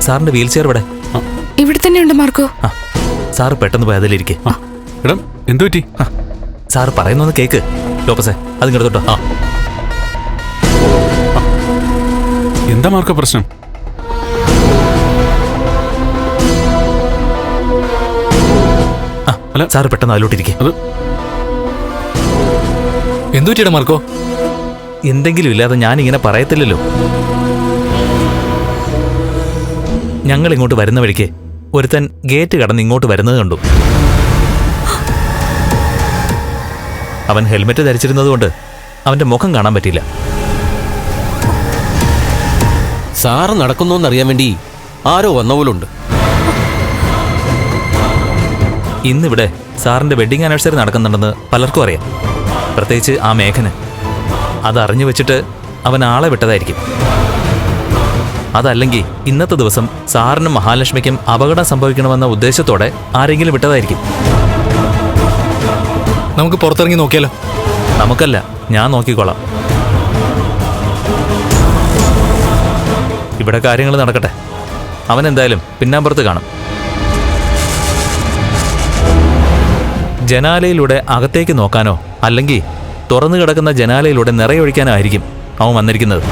സാറിന്റെ wheel chair ഇവിടെ. ഇവിടെ തന്നെയുണ്ട് മാർക്കോ. സാറ് പെട്ടെന്ന് പോയി അതിലിരിക്കെ. എടാ എന്തു പറ്റി? സാറ് പറയുന്നൊന്ന് കേക്ക് ലോപ്പസേ. അതിങ്ങോട്ട് തൊട്ടോ. എന്താ മാർക്കോ പ്രശ്നം? അല്ല സാറ് പെട്ടെന്ന് അതിലോട്ടിരിക്കെ. അത് എന്തു പറ്റിയുടെ മാർക്കോ? എന്തെങ്കിലും ഇല്ലാതെ ഞാനിങ്ങനെ പറയത്തില്ലല്ലോ. ഞങ്ങൾ ഇങ്ങോട്ട് വരുന്ന വഴിക്ക് ഒരുത്തൻ ഗേറ്റ് കടന്ന് ഇങ്ങോട്ട് വരുന്നത് കണ്ടു. അവൻ ഹെൽമെറ്റ് ധരിച്ചിരുന്നതുകൊണ്ട് അവന്റെ മുഖം കാണാൻ പറ്റിയില്ല. സാറ് നടക്കുന്നോന്നറിയാൻ വേണ്ടി ആരോ വന്ന പോലുണ്ട്. ഇന്നിവിടെ സാറിന്റെ വെഡിങ് ആനിവേഴ്സറി നടക്കുന്നുണ്ടെന്ന് പലർക്കും അറിയാം, പ്രത്യേകിച്ച് ആ മേഘന്. അതറിഞ്ഞു വെച്ചിട്ട് അവൻ ആളെ വിട്ടതായിരിക്കും. അതല്ലെങ്കിൽ ഇന്നത്തെ ദിവസം സാറിനും മഹാലക്ഷ്മിക്കും അപകടം സംഭവിക്കണമെന്ന ഉദ്ദേശത്തോടെ ആരെങ്കിലും വിട്ടതായിരിക്കും. നമുക്ക് പുറത്തിറങ്ങി നോക്കിയാലോ? നമുക്കല്ല, ഞാൻ നോക്കിക്കോളാം. ഇവിടെ കാര്യങ്ങൾ നടക്കട്ടെ. അവൻ എന്തായാലും പിന്നാമ്പുറത്ത് കാണും. ജനാലയിലൂടെ അകത്തേക്ക് നോക്കാനോ അല്ലെങ്കിൽ തുറന്നു കിടക്കുന്ന ജനാലയിലൂടെ നിറയൊഴിക്കാനോ ആയിരിക്കും അവൻ വന്നിരിക്കുന്നത്.